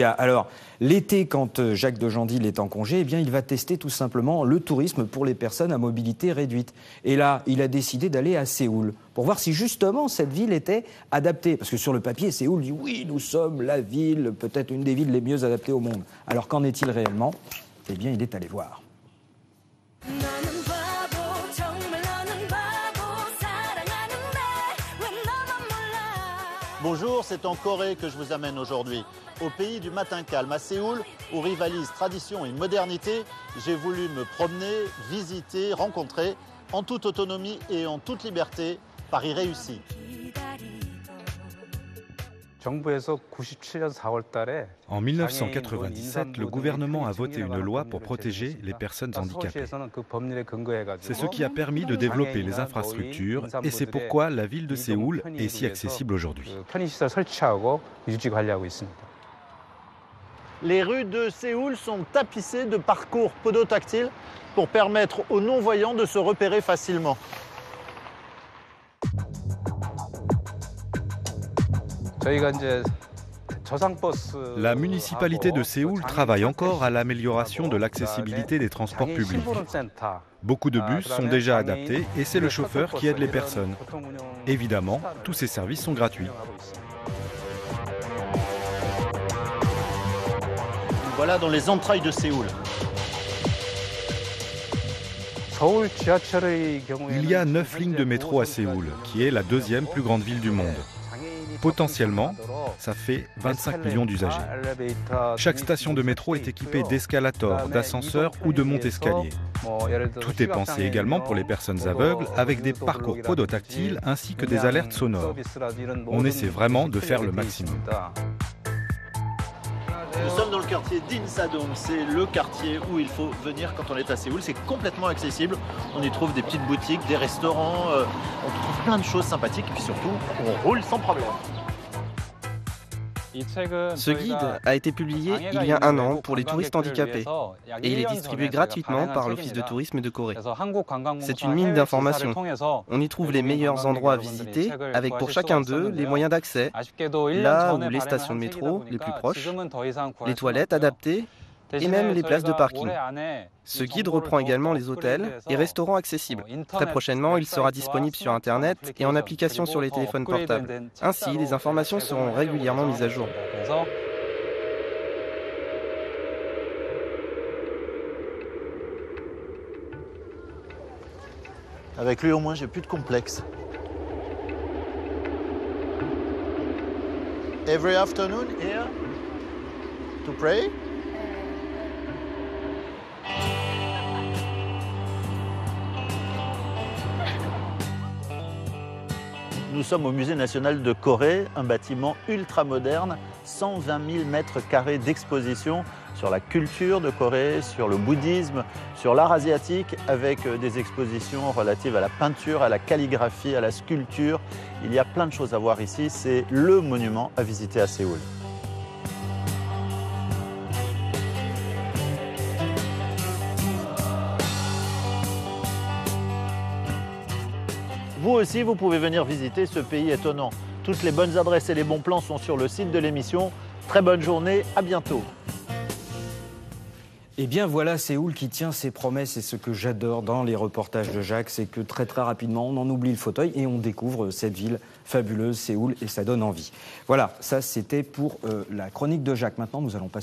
Alors, l'été, quand Jacques de Jandil est en congé, eh bien, il va tester tout simplement le tourisme pour les personnes à mobilité réduite. Et là, il a décidé d'aller à Séoul pour voir si justement cette ville était adaptée. Parce que sur le papier, Séoul dit oui, nous sommes la ville, peut-être une des villes les mieux adaptées au monde. Alors qu'en est-il réellement? Eh bien, il est allé voir. Bonjour, c'est en Corée que je vous amène aujourd'hui. Au pays du matin calme, à Séoul, où rivalisent tradition et modernité, j'ai voulu me promener, visiter, rencontrer, en toute autonomie et en toute liberté, Paris réussi. En 1997, le gouvernement a voté une loi pour protéger les personnes handicapées. C'est ce qui a permis de développer les infrastructures et c'est pourquoi la ville de Séoul est si accessible aujourd'hui. Les rues de Séoul sont tapissées de parcours podotactiles pour permettre aux non-voyants de se repérer facilement. La municipalité de Séoul travaille encore à l'amélioration de l'accessibilité des transports publics. Beaucoup de bus sont déjà adaptés et c'est le chauffeur qui aide les personnes. Évidemment, tous ces services sont gratuits. Voilà dans les entrailles de Séoul. Il y a 9 lignes de métro à Séoul, qui est la deuxième plus grande ville du monde. Potentiellement, ça fait 25 millions d'usagers. Chaque station de métro est équipée d'escalators, d'ascenseurs ou de monte-escaliers. Tout est pensé également pour les personnes aveugles, avec des parcours podotactiles ainsi que des alertes sonores. On essaie vraiment de faire le maximum. Nous sommes dans le quartier d'Insadong, c'est le quartier où il faut venir quand on est à Séoul. C'est complètement accessible, on y trouve des petites boutiques, des restaurants, on trouve plein de choses sympathiques et puis surtout, on roule sans problème. Ce guide a été publié il y a 1 an pour les touristes handicapés et il est distribué gratuitement par l'Office de tourisme de Corée. C'est une mine d'informations. On y trouve les meilleurs endroits à visiter avec pour chacun d'eux les moyens d'accès, là où les stations de métro les plus proches, les toilettes adaptées et même les places de parking. Ce guide reprend également les hôtels et restaurants accessibles. Très prochainement, il sera disponible sur Internet et en application sur les téléphones portables. Ainsi, les informations seront régulièrement mises à jour. Avec lui, au moins, j'ai plus de complexe. Every afternoon here to pray. Nous sommes au Musée national de Corée, un bâtiment ultra moderne, 120 000 mètres carrés d'exposition sur la culture de Corée, sur le bouddhisme, sur l'art asiatique, avec des expositions relatives à la peinture, à la calligraphie, à la sculpture. Il y a plein de choses à voir ici, c'est le monument à visiter à Séoul. Vous aussi, vous pouvez venir visiter ce pays étonnant. Toutes les bonnes adresses et les bons plans sont sur le site de l'émission. Très bonne journée, à bientôt. Eh bien voilà Séoul qui tient ses promesses et ce que j'adore dans les reportages de Jacques, c'est que très rapidement on en oublie le fauteuil et on découvre cette ville fabuleuse, Séoul, et ça donne envie. Voilà, ça c'était pour la chronique de Jacques. Maintenant nous allons passer